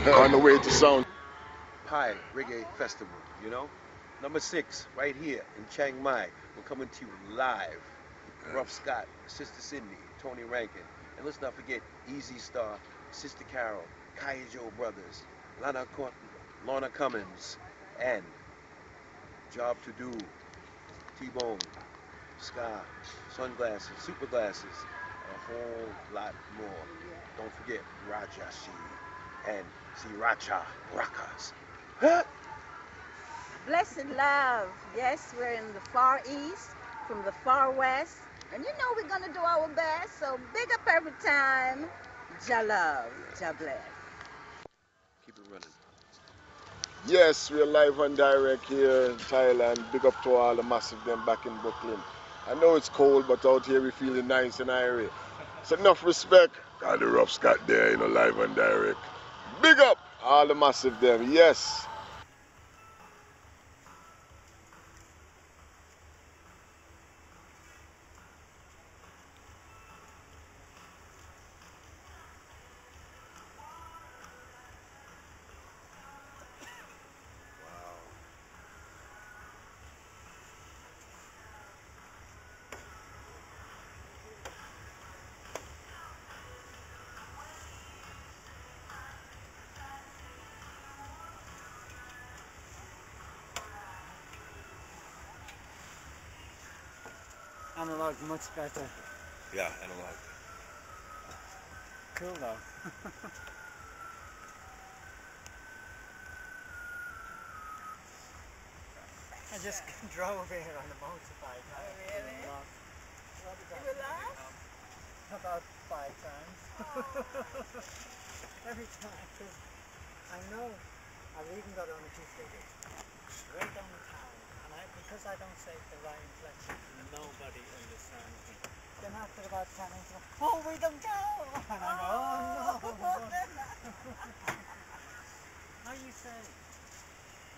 On the way to sound. Pai Reggae Festival, you know? Number 6, right here in Chang Mai. We're coming to you live. Ruff Scott, Sister Sydney, Tony Rankin. And let's not forget Easy Star, Sister Carol, Kaya Joe Brothers, Lorna Cummins, and Job to Do, T-Bone, Sky, Sunglasses, Super Glasses, and a whole lot more. Don't forget Rajashi and Sriracha Rakas. Blessed love. Yes, we're in the far east, from the far west. And you know we're going to do our best. So big up every time. Ja love. Ja bless. Keep it running. Yes, we're live and direct here in Thailand. Big up to all the massive them back in Brooklyn. I know it's cold, but out here we feeling nice and airy. So enough respect. Got the Ruff Scott there, you know, live and direct. Big up all the massive them. Yes. Analog much better. Yeah, analog. Cool though. I just drove over here on the motorbike. Oh, really? You were lost? About 5 times. Every time, because I know I've even got on a two-figure. Straight down the town. And because I don't say the right inflection, nobody understands me. Then after about 10 minutes, oh, we don't go! And I go, oh no! How you say?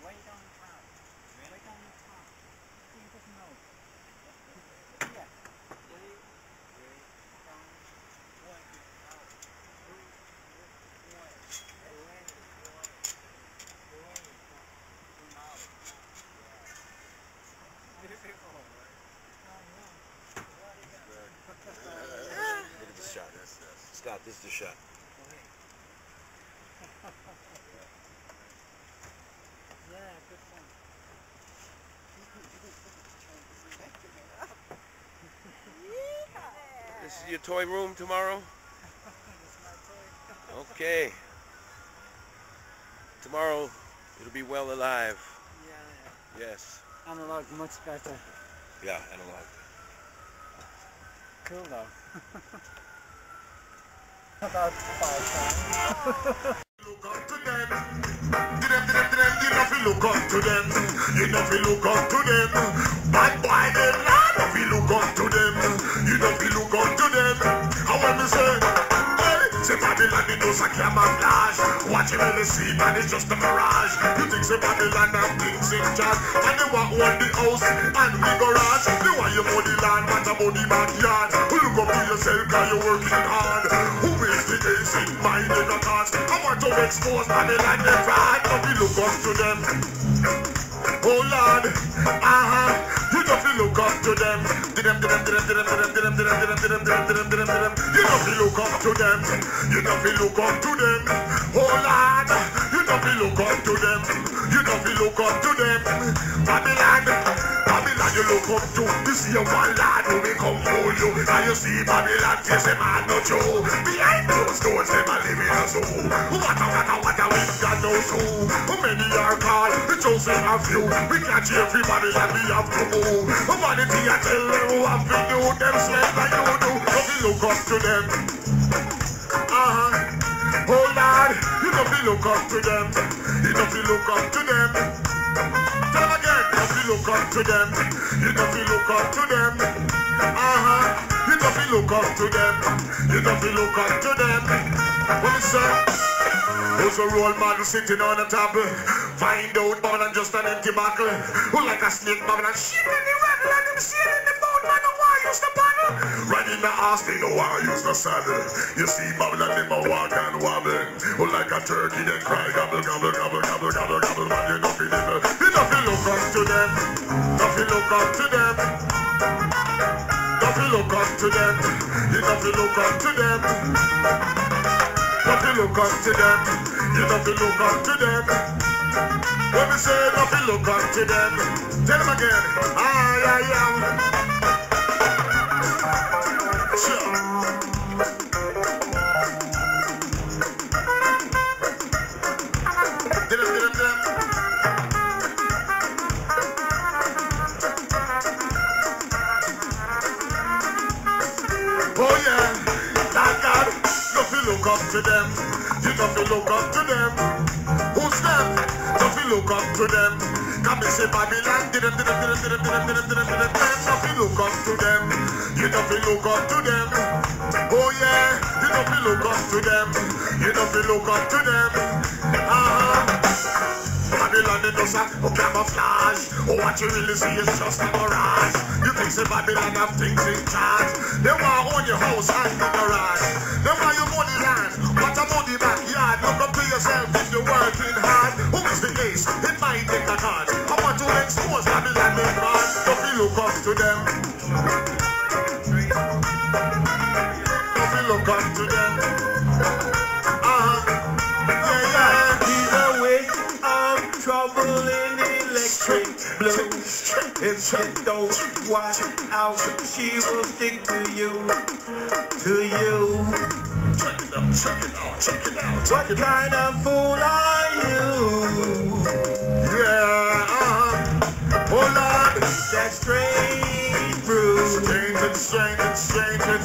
Way down the town. Way down the town. He doesn't know. Yeah. Way down. Look at this shot. Scott, this is the shot. Yeah, good one. This is your toy room tomorrow? Okay. Tomorrow it'll be well alive. Yeah. Yes. Analog much better. Yeah, analog. Cool though. About 5 times. Look up to them. You know if you look up to them. You know if you look up to them. Bad boy them, nah, if you look up to them. You know if you look up to them. How when me say, hey, say Babylon it does a camouflage. Watch it in the sea, man, it's just a mirage. You think say Babylon have things in charge, and they want one the house and the garage. They want you for the land, but about the backyard. Look up to yourself, cause you're working hard. Who is the ace in mind in the cause? I want to expose Babylon the fraud, but we look up to them. Oh Lord, you don't feel look up to them. You don't feel look up to them. You don't feel look up to them. Oh Lord, you don't feel look up to them. You don't feel look up to them. Babylon, Babylon, you look up to. You see a one lad who may come for you. And you see Babylon, yes, a man not Joe. Behind those doors, them are living a soul. What a we've got no soul. How many are called? The chosen of you. We catch everybody and we have to move. Vanity, I tell them who have to do them slave like you do. Don't you look up to them. Oh Lord, you don't feel look up to them. You don't feel look up to them. Tell them again, you don't feel look up to them. You don't feel look up to them. You don't feel look up to them. You don't feel look up to them. What is that? There's a role model sitting on the top. Find out more than just an empty buckle. Who like a snake bubble and shit in the rattle and him seal in the boat, man, no one use the paddle. Right in the ass, they no one use the saddle. You see Babylon, them a walk and wobble. Who like a turkey, they cry look up to them. Don't you look up to them. You don't feel look up to them. Don't you look up to them. You don't feel look up to them. When we say don't you look up to them. Tell them again. I am. Sure. Oh yeah, that God, don't you look up to them. You don't you look up to them. Who's them? Don't you look up to them. Come and say Babylon, don't you look up to them. You don't you look up to them. Oh yeah, you don't you look up to them. You don't you look up to them. Babylon is just a camouflage. Oh, what you really see is just a mirage. You think say Babylon have things in charge. They want own your house and the garage. They want your money land, what a money backyard. Look up to yourself if you're working hard. Who is the ace? It might take a card. I want to expose Babylon in God. Don't you look up to them. Don't you look up to them. Trouble in electric blue. If you don't watch out, she will stick to you. Check it out, check it out, check it out. What kind of fool are you? Yeah, oh Lord, that strange brew. Strange,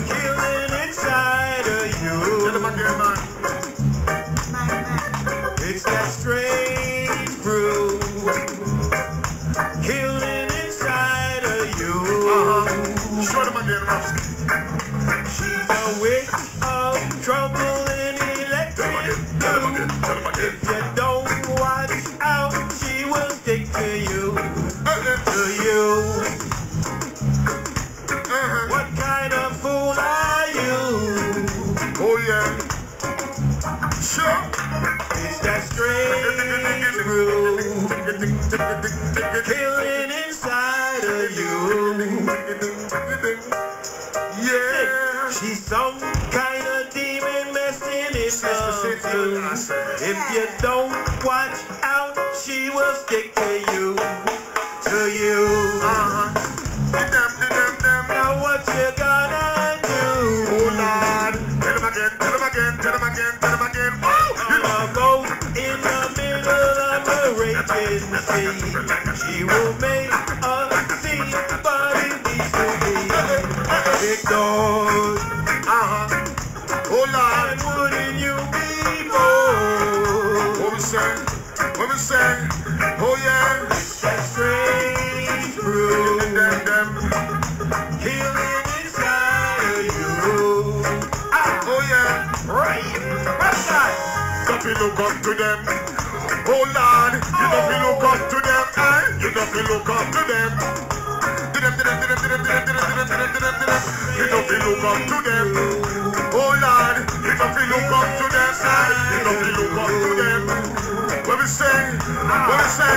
killing inside of you. Tell them again, man. It's that strange brew, killing inside of you. Show them again, Ruff. She's a witch of trouble in electric blue. If you don't watch out, she will stick to you. What kind of fool are you? Oh yeah. Sure. It's that strange brew, killing inside of you. Yeah. She's some kind of demon messing in love. If you don't watch out, she will stick to you. Now what you gonna do? Oh Lord. Tell them again, tell them again, tell them again, tell them again. Go in the middle of the raging sea. She will make a scene, but it needs to be ignored. Oh Lord. And wouldn't you be bold? What we say? What we say? Oh yeah. That strange brew, killing inside of you. Oh yeah. Right. What's that? Don't you look up to them. Oh Lord, you don't feel look up to them. You don't feel look up to them. You don't feel look up to them. Oh Lord, you don't feel look up to them. You don't feel look up to them. What we say? What we say?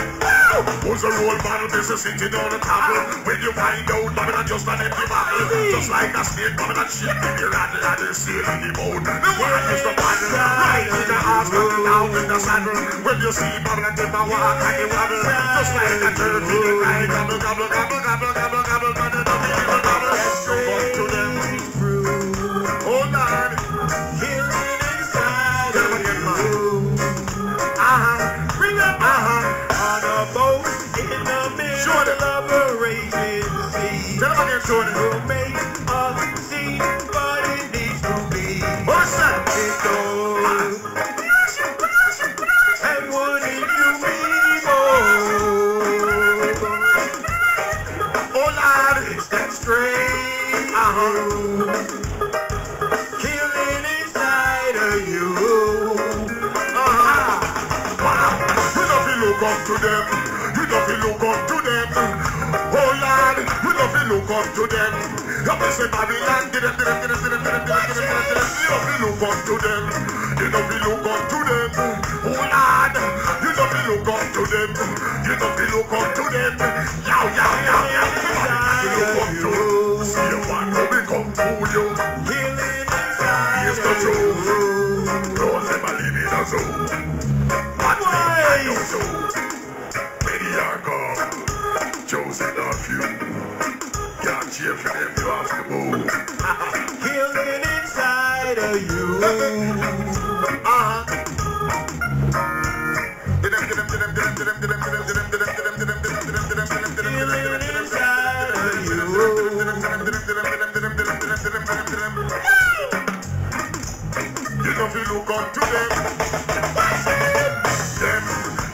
Who's a role model business sitting on the table? When you find out Babylon just an empty bottle. Just like a snake Babylon shaking the rattle and they sail in the boat. The one is the paddle, right in the hospital, down in the saddle. When you see Babylon take a walk and you wobble, just like a turtle, they cry gobble, gobble, gobble, gobble, gobble, gobble, gobble, gobble, gobble. Look up to them. Oh Lord, Killing inside tell them of again, you. man. Bring up on a boat in the middle of a raging sea. Tell them again, Tony. We'll make a scene, but it needs to be What's that? ignored. And wouldn't you be bold? Oh Lord, It's that strange killing inside of you. Look up to them. You don't feel look up to them. Oh Lord, you don't feel look up to them. You don't say Babylon, you don't feel look up to them. You don't feel look up to them. Oh Lord, you don't feel look up to them. You don't feel look up to them. Yow, yow, yow, yow. You look up to them. See your man will become fool you. Healing inside. Here's the truth. Don't ever live in a zoo. One thing I know so. Many are gone. Chosen a few. Can't cheer for them, you have to move. Healing inside of you. You know if you look up to them. Them.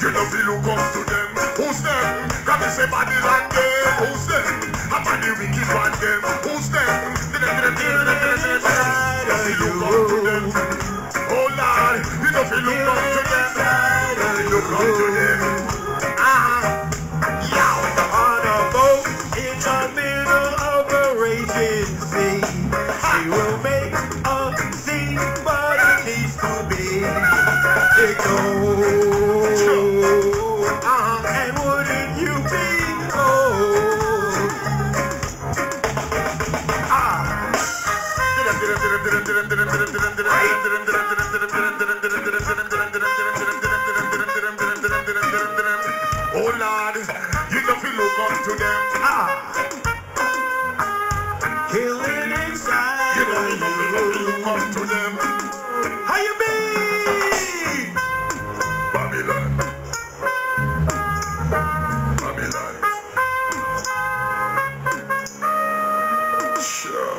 You know if you look up to them. Who's them? Got to say body like them. Who's them? I'm on the wicked one them. Who's them? You know if you look up to them. Oh Lord, you know if you look up to them. You look up to them. On a boat in the middle of a raging sea. She will make a scene, but it needs to be ignored. And wouldn't you be Oh Lord, you know if you look up to them. killing inside You know of if you look up to them. How you mean? Babylon. Babylon. Sure.